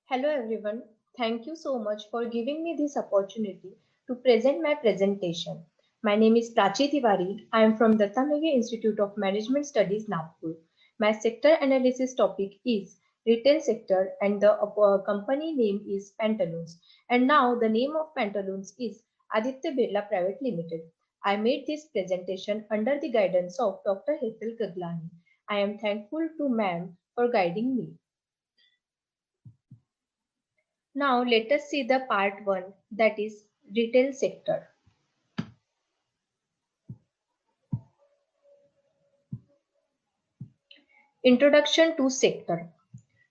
Hello everyone. Thank you so much for giving me this opportunity to present my presentation. My name is Prachi Tiwari. I am from Datta Mege Institute of Management Studies, Nagpur. My sector analysis topic is retail sector and the company name is Pantaloons. And now the name of Pantaloons is Aditya Birla Private Limited. I made this presentation under the guidance of Dr. Hetal Gaglani. I am thankful to ma'am for guiding me. Now let us see the part 1, that is retail sector. Introduction to sector.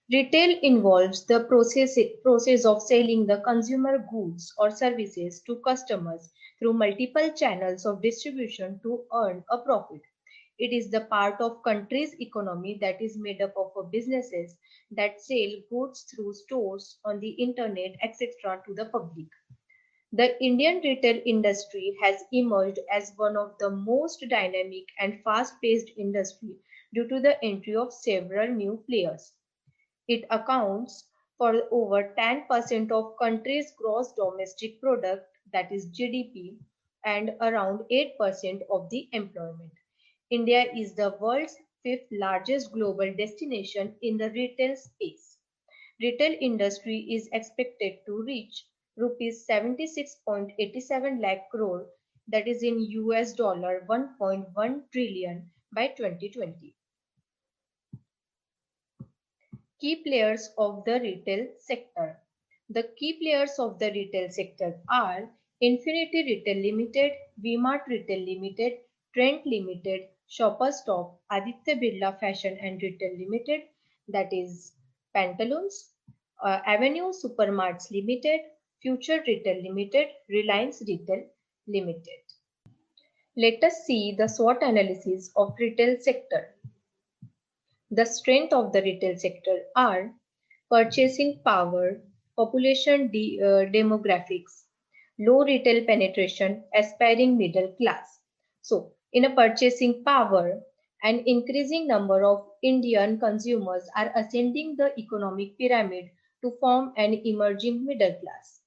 Retail involves the process of selling the consumer goods or services to customers through multiple channels of distribution to earn a profit. It is the part of country's economy that is made up of businesses that sell goods through stores on the internet, etc. to the public. The Indian retail industry has emerged as one of the most dynamic and fast-paced industry due to the entry of several new players. It accounts for over 10% of country's gross domestic product, that is GDP, and around 8% of the employment. India is the world's fifth largest global destination in the retail space. Retail industry is expected to reach rupees 76.87 lakh crore, that is in US dollar 1.1 trillion by 2020. Key players of the retail sector. The key players of the retail sector are Infinity Retail Limited, V-Mart Retail Limited, Trent Limited, Shoppers Stop, Aditya Birla Fashion and Retail Limited, that is Pantaloons, Avenue Supermarts Limited, Future Retail Limited, Reliance Retail Limited. Let us see the SWOT analysis of retail sector. The strength of the retail sector are purchasing power, population demographics, low retail penetration, aspiring middle class. So, in a purchasing power, an increasing number of Indian consumers are ascending the economic pyramid to form an emerging middle class.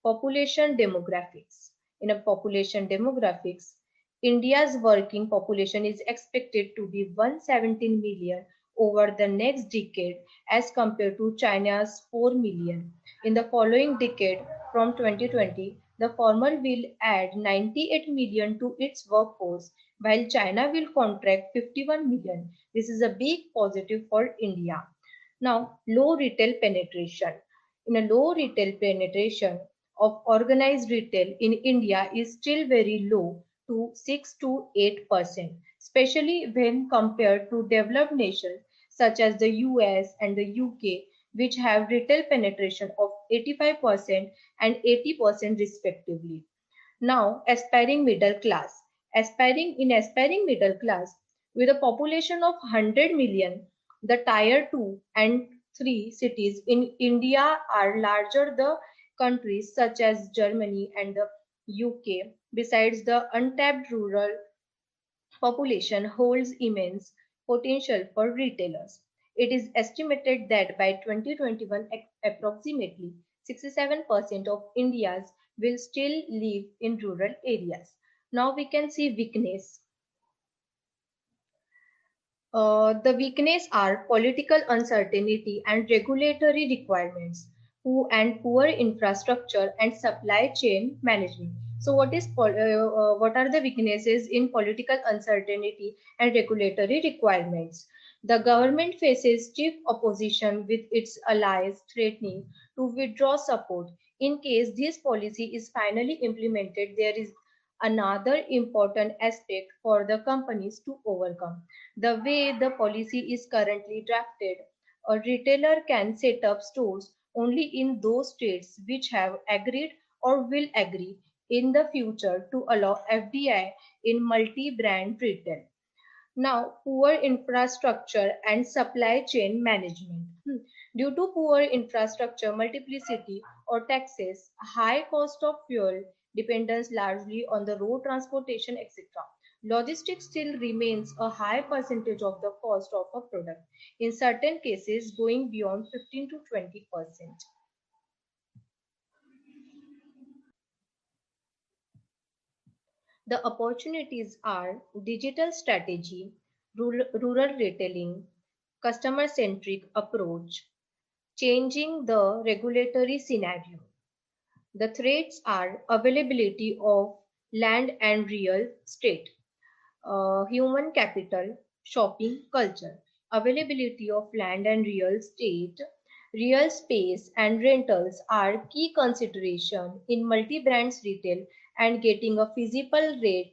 Population demographics. In a population demographics, India's working population is expected to be 117 million over the next decade as compared to China's 4 million. In the following decade, from 2020, the former will add 98 million to its workforce, while China will contract 51 million. This is a big positive for India. Now, low retail penetration. In a low retail penetration, of organized retail in India is still very low to 6 to 8%, especially when compared to developed nations such as the US and the UK, which have retail penetration of 85% and 80% respectively. Now, aspiring middle class. Aspiring middle class, with a population of 100 million, the tier 2 and 3 cities in India are larger the countries such as Germany and the UK. Besides, the untapped rural population holds immense potential for retailers. It is estimated that by 2021, approximately 67% of Indians will still live in rural areas. Now we can see weakness. The weakness are political uncertainty and regulatory requirements, poor infrastructure and supply chain management. So, what are the weaknesses in political uncertainty and regulatory requirements? The government faces stiff opposition with its allies threatening to withdraw support. In case this policy is finally implemented, there is another important aspect for the companies to overcome. The way the policy is currently drafted, a retailer can set up stores only in those states which have agreed or will agree in the future to allow FDI in multi-brand retail. Now, poor infrastructure and supply chain management. Due to poor infrastructure, multiplicity or taxes, high cost of fuel, dependence largely on the road transportation, etc. Logistics still remains a high percentage of the cost of a product, in certain cases going beyond 15 to 20%. The opportunities are digital strategy, rural retailing, customer-centric approach, changing the regulatory scenario. The threats are availability of land and real estate, human capital, shopping culture, availability of land and real estate, real space and rentals are key consideration in multi-brands retail, and getting a physical rate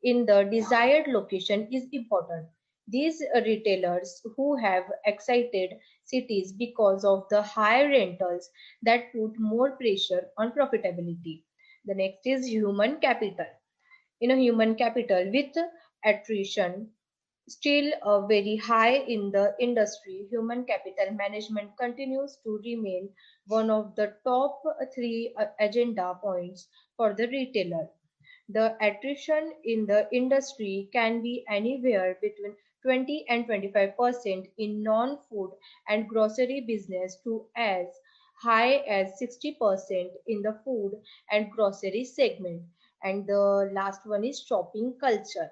in the desired location is important. These retailers who have excited cities because of the high rentals that put more pressure on profitability. The next is human capital. In a human capital with attrition still very high in the industry, human capital management continues to remain one of the top three agenda points for the retailer. The attrition in the industry can be anywhere between 20 and 25% in non-food and grocery business to as high as 60% in the food and grocery segment. And the last one is shopping culture.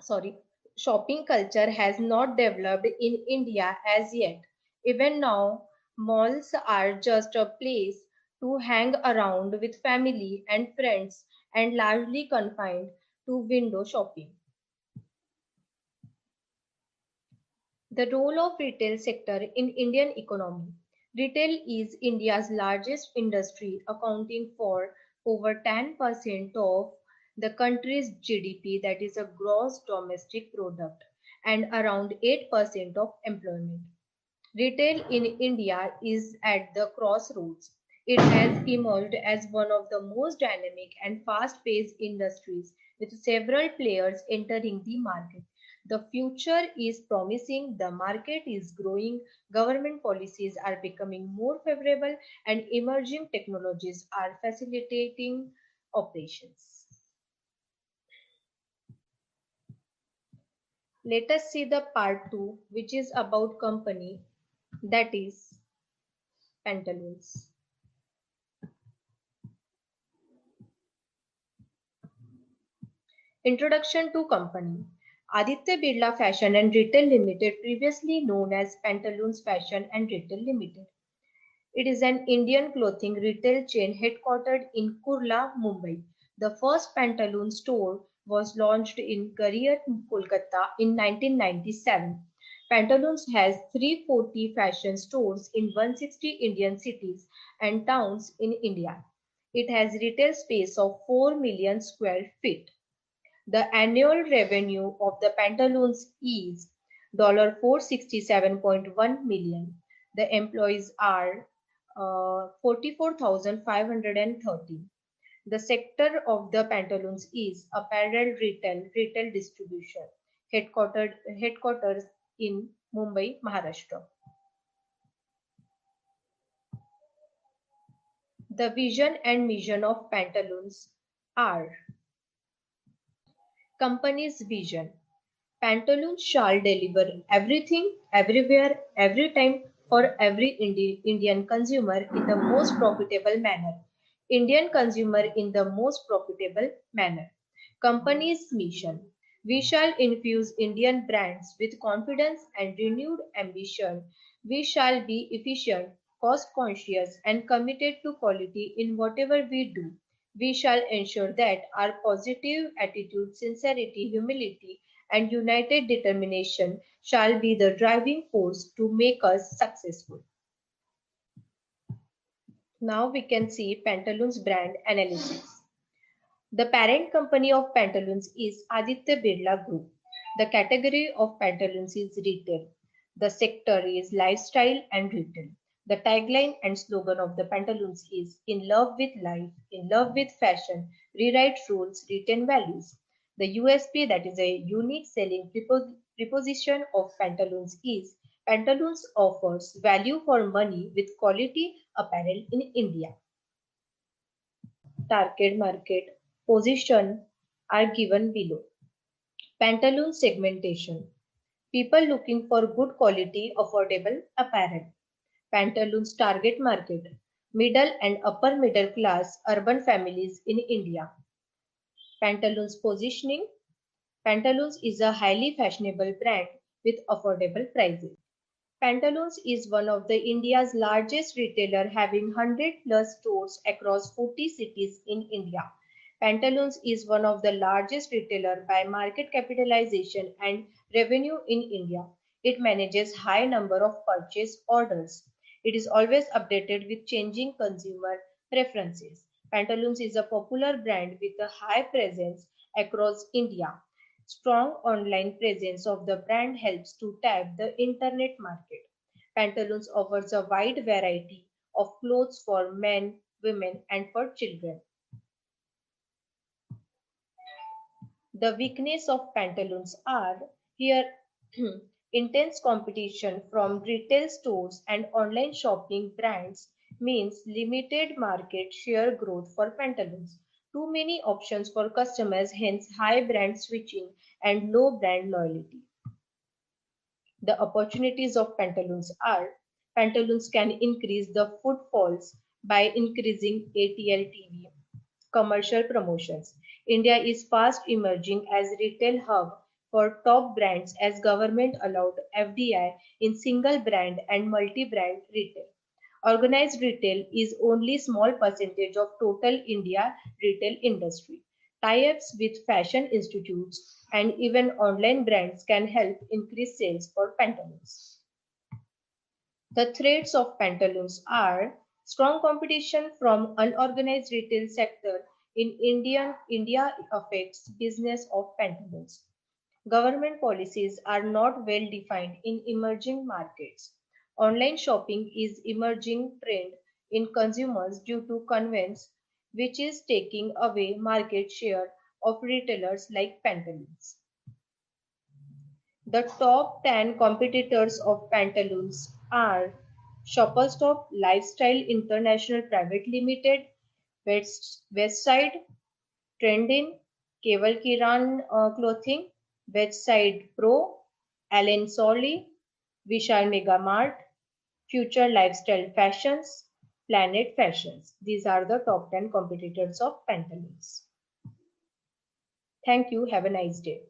Sorry, shopping culture has not developed in India as yet. Even now, malls are just a place to hang around with family and friends and largely confined to window shopping. The role of retail sector in Indian economy. Retail is India's largest industry, accounting for over 10% of the country's GDP, that is a gross domestic product, and around 8% of employment. Retail in India is at the crossroads. It has emerged as one of the most dynamic and fast-paced industries, with several players entering the market. The future is promising, the market is growing, government policies are becoming more favorable, and emerging technologies are facilitating operations. Let us see the part 2, which is about company, that is Pantaloons. Introduction to company. Aditya Birla Fashion and Retail Limited, previously known as Pantaloons Fashion and Retail Limited. It is an Indian clothing retail chain headquartered in Kurla, Mumbai. The first Pantaloons store was launched in Gariyat, Kolkata in 1997. Pantaloons has 340 fashion stores in 160 Indian cities and towns in India. It has retail space of 4 million square feet. The annual revenue of the Pantaloons is $467.1 million. The employees are 44,530. The sector of the Pantaloons is apparel retail distribution, headquarters in Mumbai, Maharashtra. The vision and mission of Pantaloons are: company's vision. Pantaloons shall deliver everything, everywhere, every time for every Indian consumer in the most profitable manner. Indian consumer in the most profitable manner. Company's mission. We shall infuse Indian brands with confidence and renewed ambition. We shall be efficient, cost conscious, and committed to quality in whatever we do. We shall ensure that our positive attitude, sincerity, humility, and united determination shall be the driving force to make us successful. Now we can see Pantaloons brand analysis. The parent company of Pantaloons is Aditya Birla Group. The category of Pantaloons is retail. The sector is lifestyle and retail. The tagline and slogan of the Pantaloons is "In love with life, in love with fashion, rewrite rules, retain values." The USP, that is a unique selling proposition of Pantaloons, is Pantaloons offers value for money with quality apparel in India. Target market position. are given below. Pantaloons segmentation. People looking for good quality, affordable apparel. Pantaloons target market. Middle and upper middle class urban families in India. Pantaloons positioning. Pantaloons is a highly fashionable brand with affordable prices. Pantaloons is one of the India's largest retailer having 100 plus stores across 40 cities in India. Pantaloons is one of the largest retailer by market capitalization and revenue in India. It manages high number of purchase orders. It is always updated with changing consumer preferences. Pantaloons is a popular brand with a high presence across India. Strong online presence of the brand helps to tap the internet market. Pantaloons offers a wide variety of clothes for men, women, and for children. The weakness of Pantaloons are here intense competition from retail stores and online shopping brands means limited market share growth for Pantaloons. Too many options for customers, hence high brand switching and low brand loyalty. The opportunities of Pantaloons are Pantaloons can increase the footfalls by increasing ATL TV. Commercial promotions. India is fast emerging as retail hub for top brands as government allowed FDI in single brand and multi-brand retail. Organized retail is only small percentage of total India retail industry. Tie-ups with fashion institutes and even online brands can help increase sales for Pantaloons. The threats of Pantaloons are strong competition from unorganized retail sector in India affects business of Pantaloons. Government policies are not well defined in emerging markets. Online shopping is emerging trend in consumers due to convenience, which is taking away market share of retailers like Pantaloons. The top 10 competitors of Pantaloons are Shoppers Stop Lifestyle International Private Limited, Westside, Trendin, Keval Kiran Clothing, Westside Pro, Allen Solly, Vishal Mega Mart, Future Lifestyle Fashions, Planet Fashions. These are the top 10 competitors of Pantaloons. Thank you. Have a nice day.